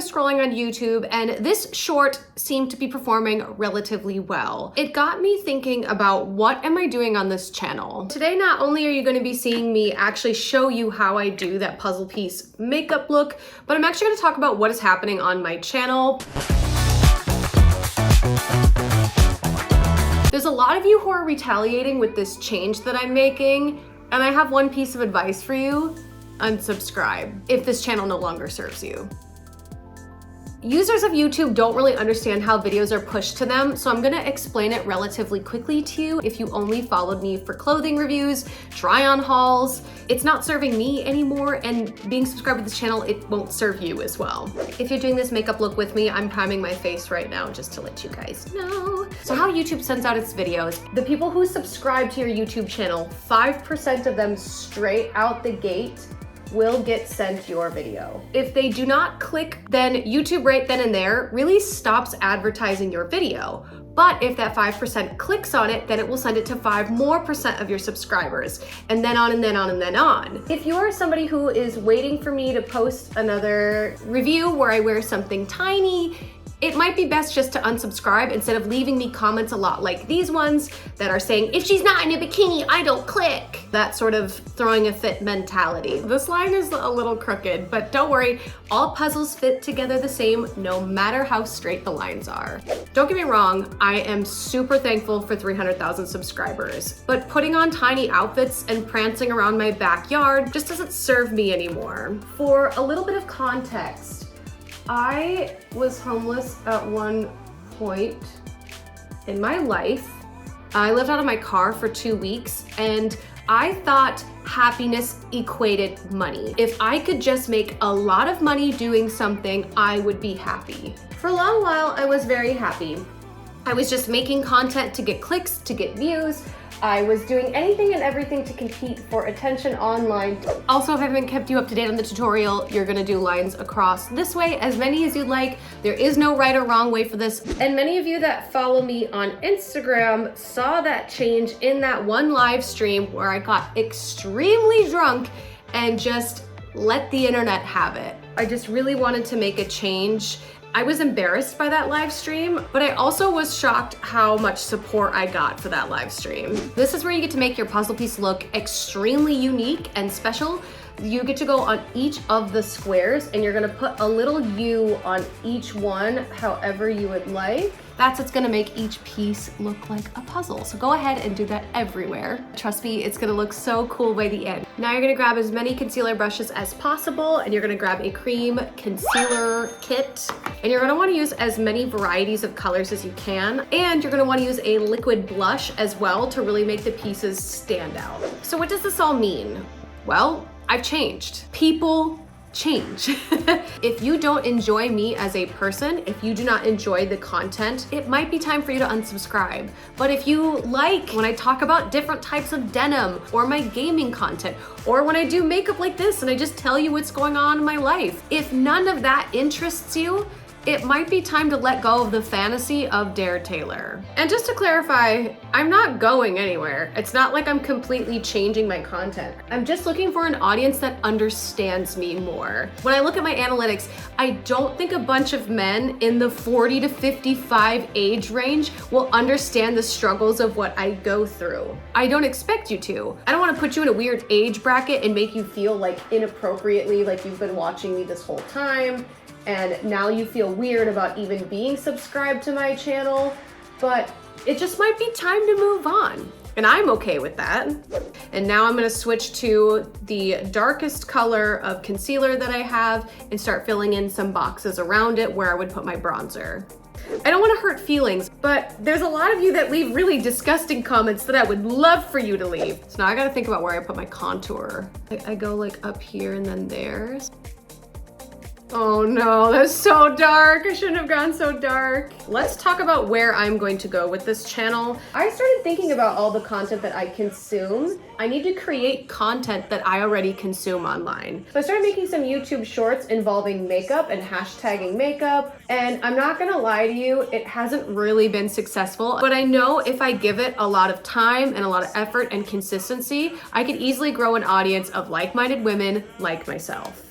was scrolling on YouTube and this short seemed to be performing relatively well. It got me thinking about what am I doing on this channel? Today, not only are you going to be seeing me actually show you how I do that puzzle piece makeup look, but I'm actually going to talk about what is happening on my channel. There's a lot of you who are retaliating with this change that I'm making, and I have one piece of advice for you: unsubscribe if this channel no longer serves you. Users of YouTube don't really understand how videos are pushed to them, so I'm gonna explain it relatively quickly to you. If you only followed me for clothing reviews, try-on hauls, it's not serving me anymore, and being subscribed to this channel, it won't serve you as well. If you're doing this makeup look with me, I'm priming my face right now just to let you guys know. So how YouTube sends out its videos, the people who subscribe to your YouTube channel, 5% of them straight out the gate will get sent your video. If they do not click, then YouTube right then and there really stops advertising your video. But if that 5% clicks on it, then it will send it to 5% more of your subscribers, and then on and then on and then on. If you are somebody who is waiting for me to post another review where I wear something tiny, it might be best just to unsubscribe instead of leaving me comments a lot like these ones that are saying, if she's not in a bikini, I don't click. That sort of throwing a fit mentality. This line is a little crooked, but don't worry, all puzzles fit together the same no matter how straight the lines are. Don't get me wrong, I am super thankful for 300,000 subscribers, but putting on tiny outfits and prancing around my backyard just doesn't serve me anymore. For a little bit of context, I was homeless at one point in my life. I lived out of my car for 2 weeks, and I thought happiness equated money. If I could just make a lot of money doing something, I would be happy. For a long while, I was very happy. I was just making content to get clicks, to get views. I was doing anything and everything to compete for attention online. Also, if I haven't kept you up to date on the tutorial, you're gonna do lines across this way, as many as you'd like. There is no right or wrong way for this. And many of you that follow me on Instagram saw that change in that one live stream where I got extremely drunk and just let the internet have it. I just really wanted to make a change. I was embarrassed by that live stream, but I also was shocked how much support I got for that live stream. This is where you get to make your puzzle piece look extremely unique and special. You get to go on each of the squares and you're gonna put a little U on each one, however you would like. That's what's gonna make each piece look like a puzzle. So go ahead and do that everywhere. Trust me, it's gonna look so cool by the end. Now you're gonna grab as many concealer brushes as possible, and you're gonna grab a cream concealer kit, and you're gonna wanna use as many varieties of colors as you can, and you're gonna wanna use a liquid blush as well to really make the pieces stand out. So what does this all mean? Well, I've changed. People change. If you don't enjoy me as a person, if you do not enjoy the content, it might be time for you to unsubscribe. But if you like when I talk about different types of denim, or my gaming content, or when I do makeup like this and I just tell you what's going on in my life, if none of that interests you, it might be time to let go of the fantasy of Dare Taylor. And just to clarify, I'm not going anywhere. It's not like I'm completely changing my content. I'm just looking for an audience that understands me more. When I look at my analytics, I don't think a bunch of men in the 40 to 55 age range will understand the struggles of what I go through. I don't expect you to. I don't want to put you in a weird age bracket and make you feel like inappropriately like you've been watching me this whole time, and now you feel weird about even being subscribed to my channel, but it just might be time to move on. And I'm okay with that. And now I'm gonna switch to the darkest color of concealer that I have and start filling in some boxes around it where I would put my bronzer. I don't wanna hurt feelings, but there's a lot of you that leave really disgusting comments that I would love for you to leave. So now I gotta think about where I put my contour. I go like up here and then there. Oh no, that's so dark. I shouldn't have gone so dark. Let's talk about where I'm going to go with this channel. I started thinking about all the content that I consume. I need to create content that I already consume online. So I started making some YouTube shorts involving makeup and hashtagging makeup. And I'm not gonna lie to you, it hasn't really been successful, but I know if I give it a lot of time and a lot of effort and consistency, I could easily grow an audience of like-minded women like myself.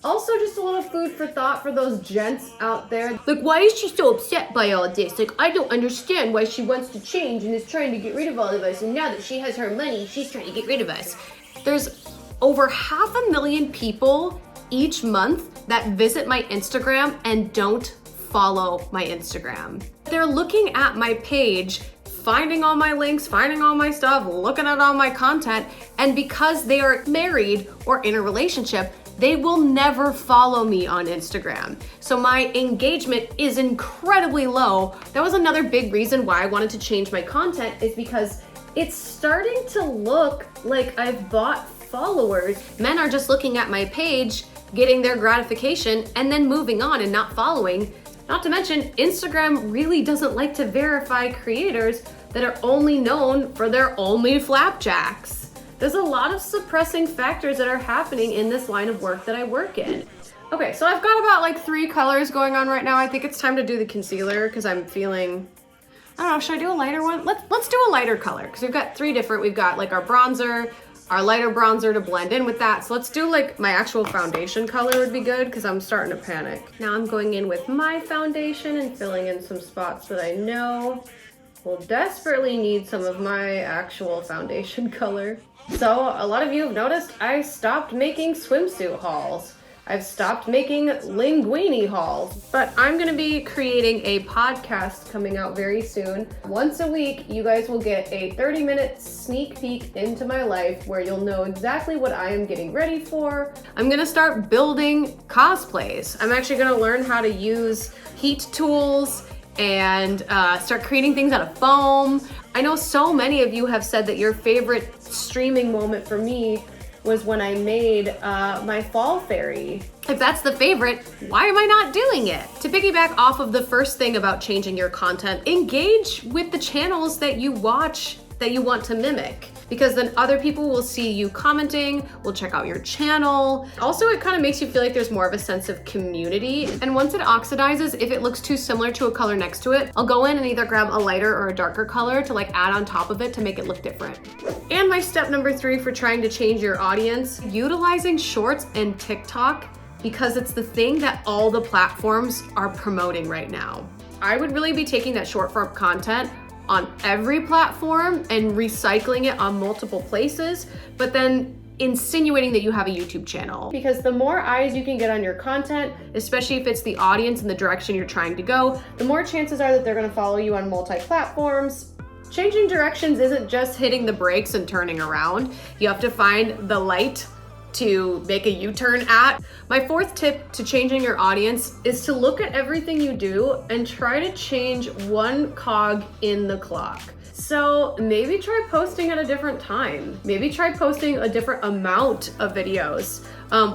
Also, just a little food for thought for those gents out there. Like, why is she so upset by all this? Like, I don't understand why she wants to change and is trying to get rid of all of us, and now that she has her money, she's trying to get rid of us. There's over 500,000 people each month that visit my Instagram and don't follow my Instagram. They're looking at my page, finding all my links, finding all my stuff, looking at all my content, and because they are married or in a relationship, they will never follow me on Instagram. So my engagement is incredibly low. That was another big reason why I wanted to change my content, is because it's starting to look like I've bought followers. Men are just looking at my page, getting their gratification, and then moving on and not following. Not to mention, Instagram really doesn't like to verify creators that are only known for their only flapjacks. There's a lot of suppressing factors that are happening in this line of work that I work in. Okay, so I've got about like 3 colors going on right now. I think it's time to do the concealer because I'm feeling, I don't know, should I do a lighter one? Let's do a lighter color because we've got 3 different. We've got like our bronzer, our lighter bronzer to blend in with that. So let's do like my actual foundation color would be good because I'm starting to panic. Now I'm going in with my foundation and filling in some spots that I know will desperately need some of my actual foundation color. So a lot of you have noticed I stopped making swimsuit hauls. I've stopped making linguini hauls, but I'm gonna be creating a podcast coming out very soon. Once a week, you guys will get a 30-minute sneak peek into my life where you'll know exactly what I am getting ready for. I'm gonna start building cosplays. I'm actually gonna learn how to use heat tools and start creating things out of foam. I know so many of you have said that your favorite streaming moment for me was when I made my fall fairy. If that's the favorite, why am I not doing it? To piggyback off of the first thing about changing your content, engage with the channels that you watch that you want to mimic, because then other people will see you commenting, will check out your channel. Also, it kind of makes you feel like there's more of a sense of community. And once it oxidizes, if it looks too similar to a color next to it, I'll go in and either grab a lighter or a darker color to like add on top of it to make it look different. And my step number 3 for trying to change your audience, utilizing shorts and TikTok, because it's the thing that all the platforms are promoting right now. I would really be taking that short form content on every platform and recycling it on multiple places, but then insinuating that you have a YouTube channel. Because the more eyes you can get on your content, especially if it's the audience and the direction you're trying to go, the more chances are that they're gonna follow you on multi-platforms. Changing directions isn't just hitting the brakes and turning around. You have to find the light to make a U-turn at. My 4th tip to changing your audience is to look at everything you do and try to change one cog in the clock. So maybe try posting at a different time. Maybe try posting a different amount of videos.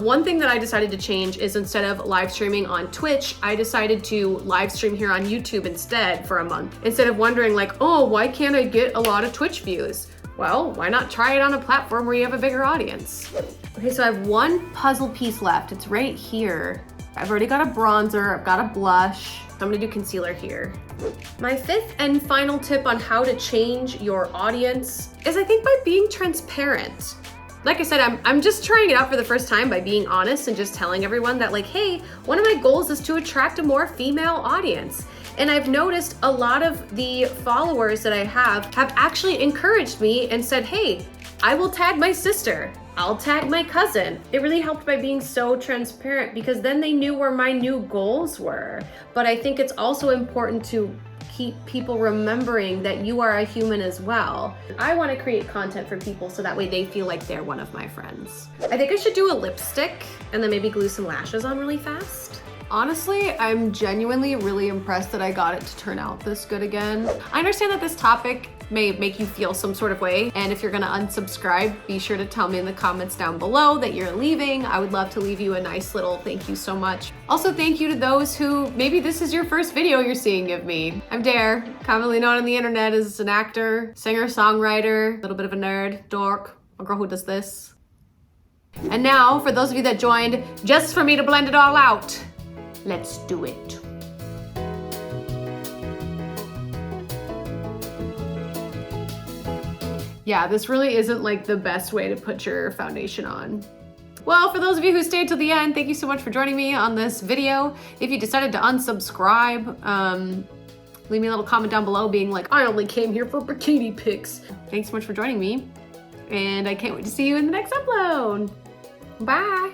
One thing that I decided to change is instead of live streaming on Twitch, I decided to live stream here on YouTube instead for a month. Instead of wondering like, oh, why can't I get a lot of Twitch views? Well, why not try it on a platform where you have a bigger audience? Okay, so I have one puzzle piece left. It's right here. I've already got a bronzer, I've got a blush. I'm gonna do concealer here. My 5th and final tip on how to change your audience is I think by being transparent. Like I said, I'm just trying it out for the first time by being honest and just telling everyone that like, hey, one of my goals is to attract a more female audience. And I've noticed a lot of the followers that I have actually encouraged me and said, hey, I will tag my sister, I'll tag my cousin. It really helped by being so transparent because then they knew where my new goals were. But I think it's also important to keep people remembering that you are a human as well. I want to create content for people so that way they feel like they're one of my friends. I think I should do a lipstick and then maybe glue some lashes on really fast. Honestly, I'm genuinely really impressed that I got it to turn out this good again. I understand that this topic may make you feel some sort of way, and if you're gonna unsubscribe, be sure to tell me in the comments down below that you're leaving. I would love to leave you a nice little thank you so much. Also, thank you to those who maybe this is your first video you're seeing of me. I'm Dare, commonly known on the internet as an actor, singer, songwriter, a little bit of a nerd, dork, a girl who does this. And now, for those of you that joined just for me to blend it all out, let's do it. Yeah, this really isn't like the best way to put your foundation on. Well, for those of you who stayed till the end, thank you so much for joining me on this video. If you decided to unsubscribe, leave me a little comment down below being like, I only came here for bikini pics. Thanks so much for joining me, and I can't wait to see you in the next upload. Bye.